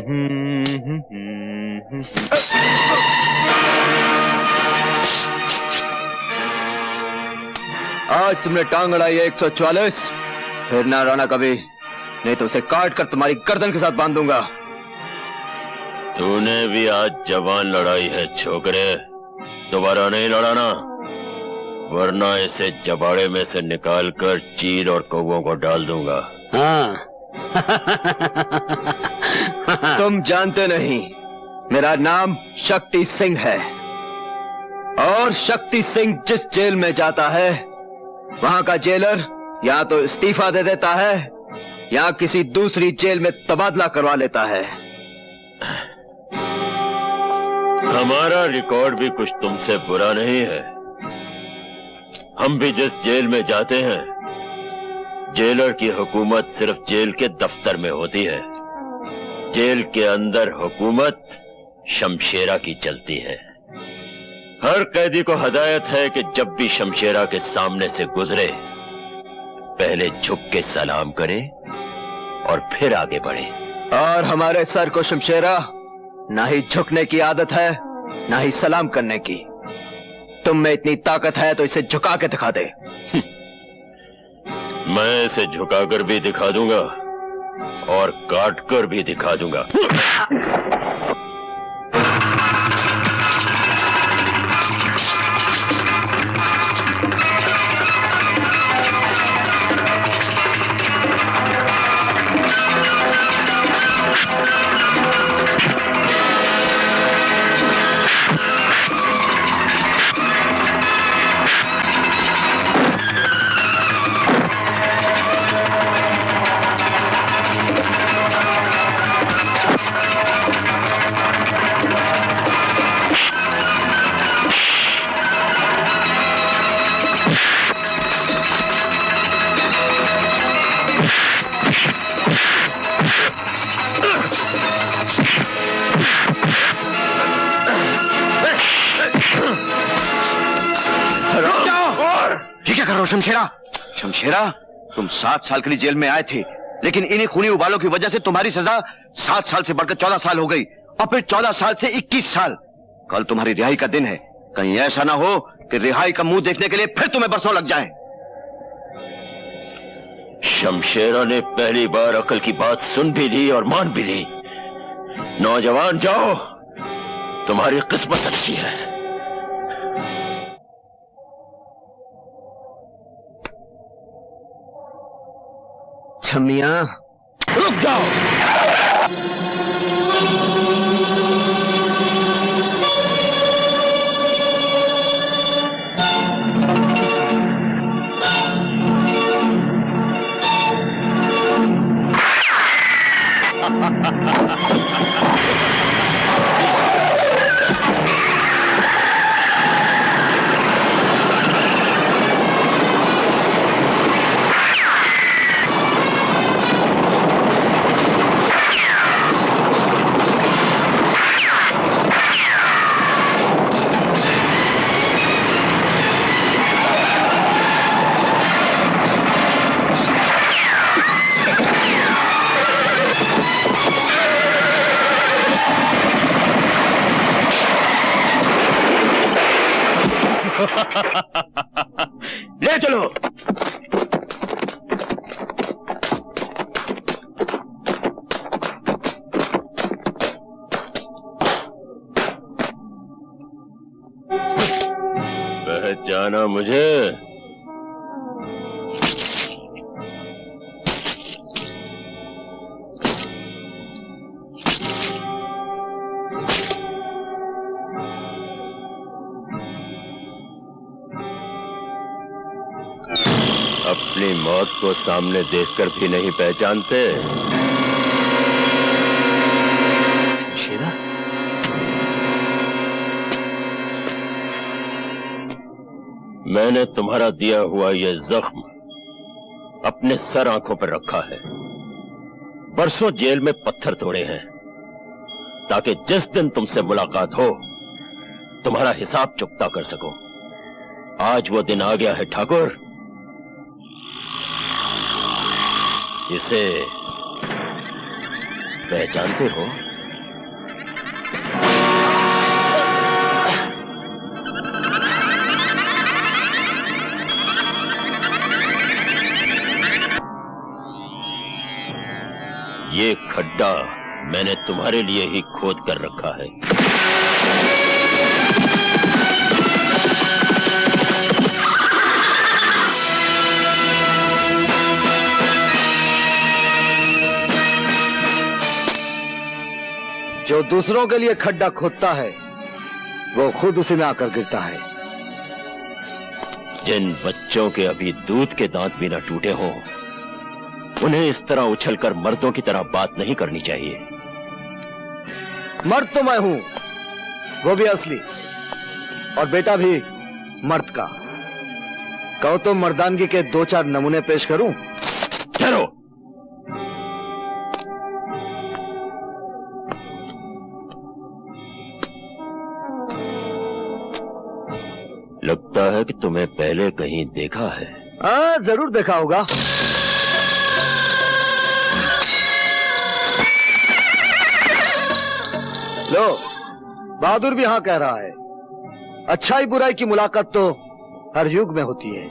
आज तुमने टांग अड़ाई है 144, फिर ना रोना कभी, नहीं तो उसे काट कर तुम्हारी गर्दन के साथ बांध दूंगा। तूने भी आज जवान लड़ाई है छोकरे, दोबारा नहीं लड़ाना, वरना इसे जबाड़े में से निकालकर चील और कौवों को डाल दूंगा। हाँ। तुम जानते नहीं, मेरा नाम शक्ति सिंह है, और शक्ति सिंह जिस जेल में जाता है वहां का जेलर या तो इस्तीफा दे देता है या किसी दूसरी जेल में तबादला करवा लेता है। हमारा रिकॉर्ड भी कुछ तुमसे बुरा नहीं है। हम भी जिस जेल में जाते हैं, जेलर की हुकूमत सिर्फ जेल के दफ्तर में होती है, जेल के अंदर हुकूमत शमशेरा की चलती है। हर कैदी को हदायत है कि जब भी शमशेरा के सामने से गुजरे पहले झुक के सलाम करे और फिर आगे बढ़े। और हमारे सर को शमशेरा ना ही झुकने की आदत है ना ही सलाम करने की। तुम में इतनी ताकत है तो इसे झुका के दिखा दे। मैं इसे झुकाकर भी दिखा दूंगा और काटकर भी दिखा दूंगा। शमशेरा, शमशेरा, तुम 7 साल के लिए जेल में आए थे, लेकिन इन्हीं खूनी उबालों की वजह से तुम्हारी सजा 7 साल से बढ़कर 14 साल हो गई, और फिर 14 साल से 21 साल। कल तुम्हारी रिहाई का दिन है, कहीं ऐसा ना हो कि रिहाई का मुंह देखने के लिए फिर तुम्हें बरसों लग जाए। शमशेरा ने पहली बार अकल की बात सुन भी ली और मान भी ली। नौजवान जाओ, तुम्हारी किस्मत अच्छी है। छमिया, रुक जाओ। ले चलो। पहचाना मुझे? अपनी मौत को सामने देखकर भी नहीं पहचानते? शेरा, मैंने तुम्हारा दिया हुआ यह जख्म अपने सर आंखों पर रखा है। बरसों जेल में पत्थर तोड़े हैं ताकि जिस दिन तुमसे मुलाकात हो तुम्हारा हिसाब चुकता कर सको। आज वो दिन आ गया है ठाकुर। इसे पहचानते हो? खड्डा मैंने तुम्हारे लिए ही खोद कर रखा है। जो दूसरों के लिए खड्डा खोदता है वो खुद उसी में आकर गिरता है। जिन बच्चों के अभी दूध के दांत भी न टूटे हों, उन्हें इस तरह उछलकर मर्दों की तरह बात नहीं करनी चाहिए। मर्द तो मैं हूं, वो भी असली, और बेटा भी मर्द का। कहो तो मर्दानगी के 2-4 नमूने पेश करूं? ठहरो। लगता है कि तुम्हें पहले कहीं देखा है। हाँ, जरूर देखा होगा। लो, बहादुर भी हाँ कह रहा है। अच्छाई बुराई की मुलाकात तो हर युग में होती है,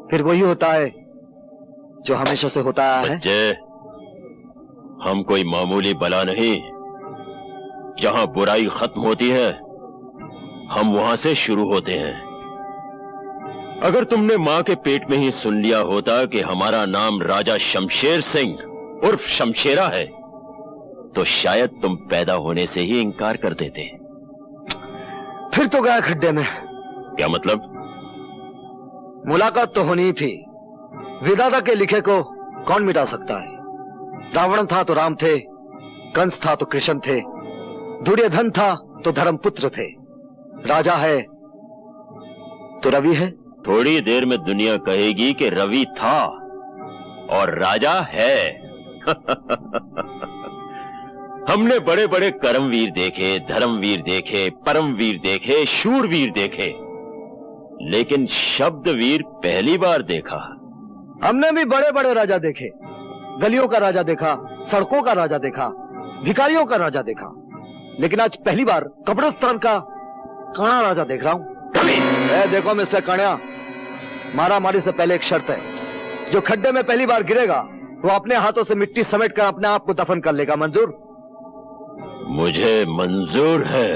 फिर वही होता है जो हमेशा से होता है। बच्चे, हम कोई मामूली बला नहीं। जहां बुराई खत्म होती है, हम वहां से शुरू होते हैं। अगर तुमने मां के पेट में ही सुन लिया होता कि हमारा नाम राजा शमशेर सिंह उर्फ शमशेरा है, तो शायद तुम पैदा होने से ही इनकार कर देते। फिर तो गया खड्डे में। क्या मतलब? मुलाकात तो होनी ही थी। विधाता के लिखे को कौन मिटा सकता है? रावण था तो राम थे, कंस था तो कृष्ण थे, दुर्योधन था तो धर्मपुत्र थे, राजा है तो रवि है। थोड़ी देर में दुनिया कहेगी कि रवि था और राजा है। हमने बड़े बड़े कर्मवीर देखे, धर्मवीर देखे, परमवीर देखे, शूरवीर देखे, लेकिन शब्दवीर पहली बार देखा। हमने भी बड़े बड़े राजा देखे। गलियों का राजा देखा, सड़कों का राजा देखा, भिखारियों का राजा देखा, लेकिन आज पहली बार कब्रिस्तान का काना राजा देख रहा हूं। देखो मिस्टर कान्या, मारा मारी से पहले एक शर्त है। जो खड्डे में पहली बार गिरेगा वो अपने हाथों से मिट्टी समेट कर अपने आप को दफन कर लेगा। मंजूर? मुझे मंजूर है।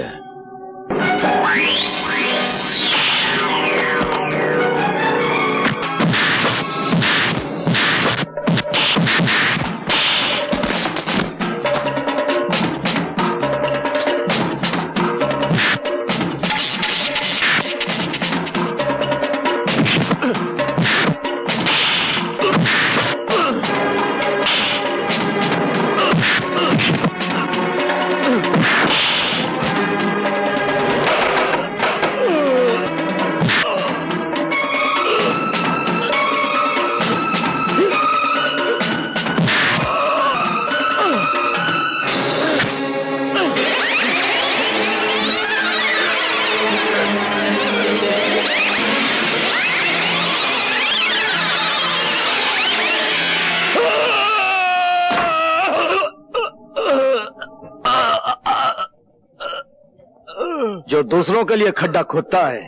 जो दूसरों के लिए खड्डा खोदता है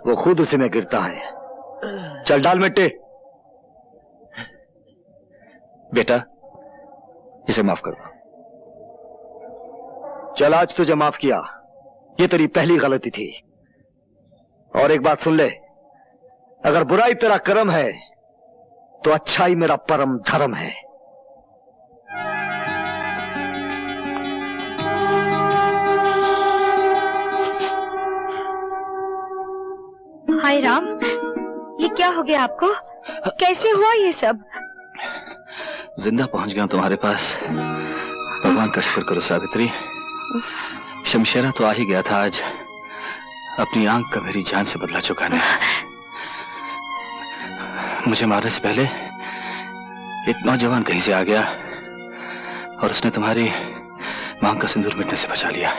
वो खुद उसी में गिरता है। चल डाल मिट्टी। बेटा, इसे माफ कर दो। चल, आज तुझे माफ किया, ये तेरी पहली गलती थी। और एक बात सुन ले, अगर बुराई तेरा कर्म है तो अच्छाई मेरा परम धर्म है। हाय राम, ये क्या हो गया आपको? कैसे हुआ ये सब? जिंदा पहुंच गया तुम्हारे पास। भगवान का शुक्र करो सावित्री। शमशेरा तो आ ही गया था आज, अपनी आंख का मेरी जान से बदला चुकाने। मुझे मारने से पहले एक नौजवान कहीं से आ गया और उसने तुम्हारी मांग का सिंदूर मिटने से बचा लिया।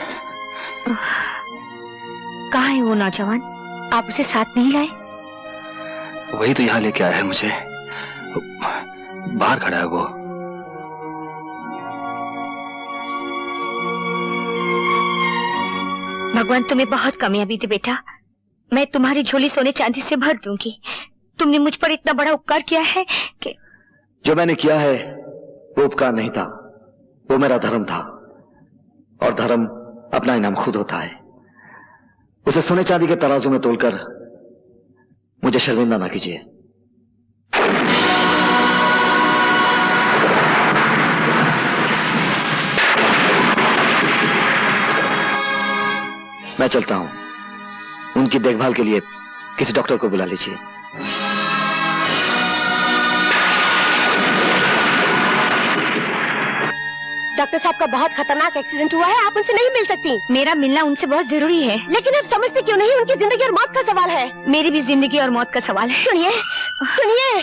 कहाँ है वो नौजवान? आप उसे साथ नहीं लाए? वही तो यहाँ लेके आया है मुझे। बाहर खड़ा है वो। भगवान तुम्हें बहुत कामयाबी दे बेटा। मैं तुम्हारी झोली सोने चांदी से भर दूंगी। तुमने मुझ पर इतना बड़ा उपकार किया है कि... जो मैंने किया है वो उपकार नहीं था, वो मेरा धर्म था, और धर्म अपना इनाम खुद होता है। उसे सोने चांदी के तराजू में तोलकर मुझे शर्मिंदा ना कीजिए। मैं चलता हूं। उनकी देखभाल के लिए किसी डॉक्टर को बुला लीजिए। डॉक्टर साहब का बहुत खतरनाक एक्सीडेंट हुआ है, आप उनसे नहीं मिल सकती। मेरा मिलना उनसे बहुत जरूरी है। लेकिन आप समझते क्यों नहीं? उनकी जिंदगी और मौत का सवाल है। मेरी भी जिंदगी और मौत का सवाल है। सुनिए सुनिए।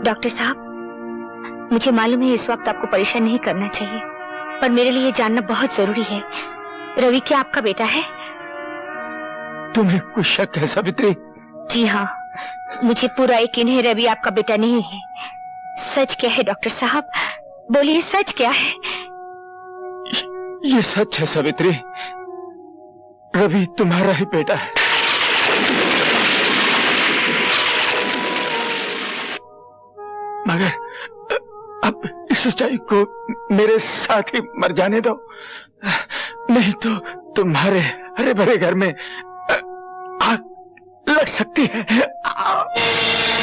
डॉक्टर साहब, मुझे मालूम है इस वक्त आपको परेशान नहीं करना चाहिए, पर मेरे लिए जानना बहुत जरूरी है। रवि क्या आपका बेटा है? तुम्हें कुछ शक है सावित्री? जी हाँ, मुझे पूरा यकीन है रवि आपका बेटा नहीं है। सच क्या है डॉक्टर साहब? बोलिए, सच क्या है? ये सच है सावित्री, रवि तुम्हारा ही बेटा है। मगर अब इस सच्चाई को मेरे साथ ही मर जाने दो, नहीं तो तुम्हारे हरे भरे घर में आग लग सकती है।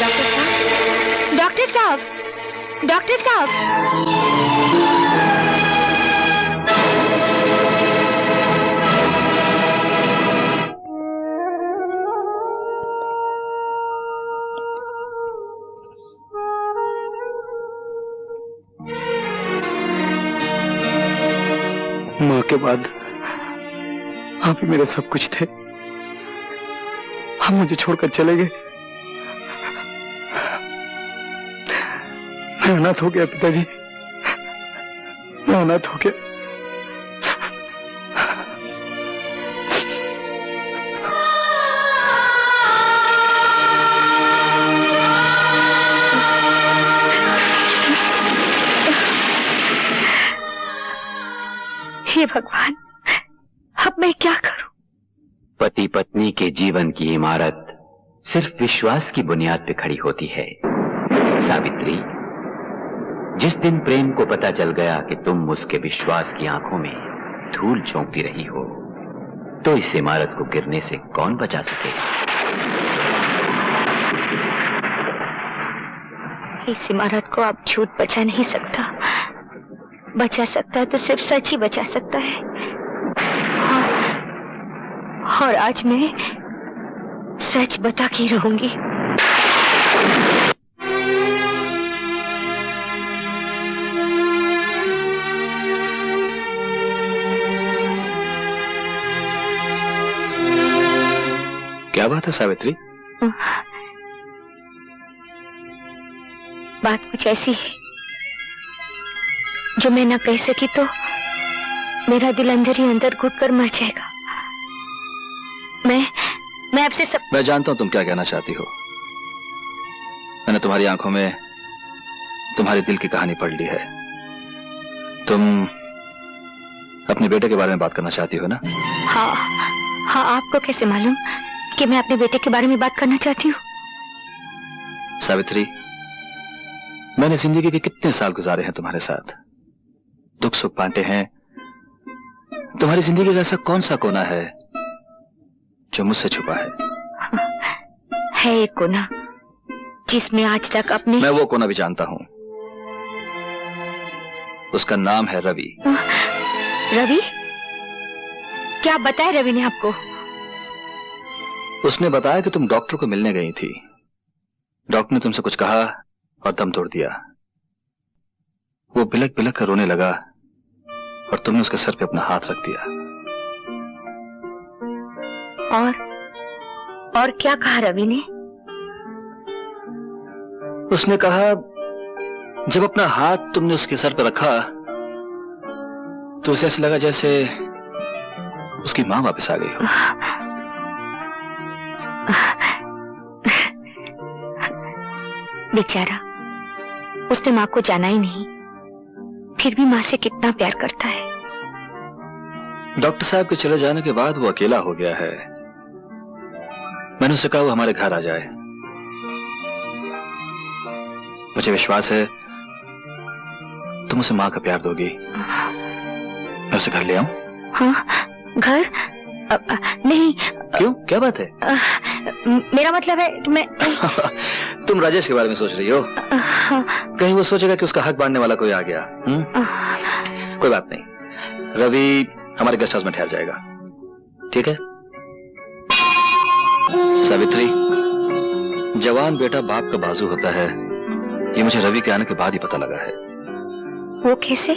डॉक्टर साहब, डॉक्टर साहब, डॉक्टर साहब। माँ के बाद आप ही मेरे सब कुछ थे। हम मुझे छोड़कर चले गए। मैं अनाथ हो गया पिताजी, मैं अनाथ हो गया। हे भगवान, अब मैं क्या करूं? पति पत्नी के जीवन की इमारत सिर्फ विश्वास की बुनियाद पर खड़ी होती है। सावित्री, जिस दिन प्रेम को पता चल गया कि तुम उसके विश्वास की आंखों में धूल झोंकती रही हो, तो इस इमारत को गिरने से कौन बचा सकेगा? इस इमारत को अब झूठ बचा नहीं सकता। बचा सकता है तो सिर्फ सच ही बचा सकता है। और आज मैं सच बता के रहूंगी। क्या बात है सावित्री? बात कुछ ऐसी है जो मैं ना कह सकी तो मेरा दिल अंदर ही अंदर घुट कर मर जाएगा। मैं आपसे सब... मैं जानता हूं तुम क्या कहना चाहती हो। मैंने तुम्हारी आंखों में तुम्हारे दिल की कहानी पढ़ ली है। तुम अपने बेटे के बारे में बात करना चाहती हो ना? हाँ हाँ, आपको कैसे मालूम कि मैं अपने बेटे के बारे में बात करना चाहती हूँ? सावित्री, मैंने जिंदगी के कितने साल गुजारे हैं तुम्हारे साथ, दुख सुख बांटे हैं। तुम्हारी जिंदगी का ऐसा कौन सा कोना है जो मुझसे छुपा है एक कोना जिसमें आज तक अपने... मैं वो कोना भी जानता हूं। उसका नाम है रवि। रवि? क्या बताया रवि ने आपको? उसने बताया कि तुम डॉक्टर को मिलने गई थी। डॉक्टर ने तुमसे कुछ कहा और दम तोड़ दिया। वो बिलक बिलक कर रोने लगा और तुमने उसके सर पे अपना हाथ रख दिया। और क्या कहा रवि ने? उसने कहा जब अपना हाथ तुमने उसके सर पे रखा तो उसे ऐसा लगा जैसे उसकी मां वापस आ गई हो। बेचारा, उसने मां को जाना ही नहीं, फिर भी मां से कितना प्यार करता है। डॉक्टर साहब के चले जाने के बाद वो अकेला हो गया है। मैंने उससे कहा वो हमारे घर आ जाए। मुझे विश्वास है तुम उसे माँ का प्यार दोगी। मैं उसे घर ले आऊं? हाँ, घर? नहीं। क्यों, क्या बात है? मेरा मतलब है कि मैं तुम राजेश के बारे में सोच रही हो? कहीं वो सोचेगा कि उसका हक बांटने वाला कोई आ गया। कोई बात नहीं, रवि हमारे गेस्ट हाउस में ठहर जाएगा, ठीक है? सावित्री, जवान बेटा बाप का बाजू होता है, ये मुझे रवि के आने के बाद ही पता लगा है। वो कैसे?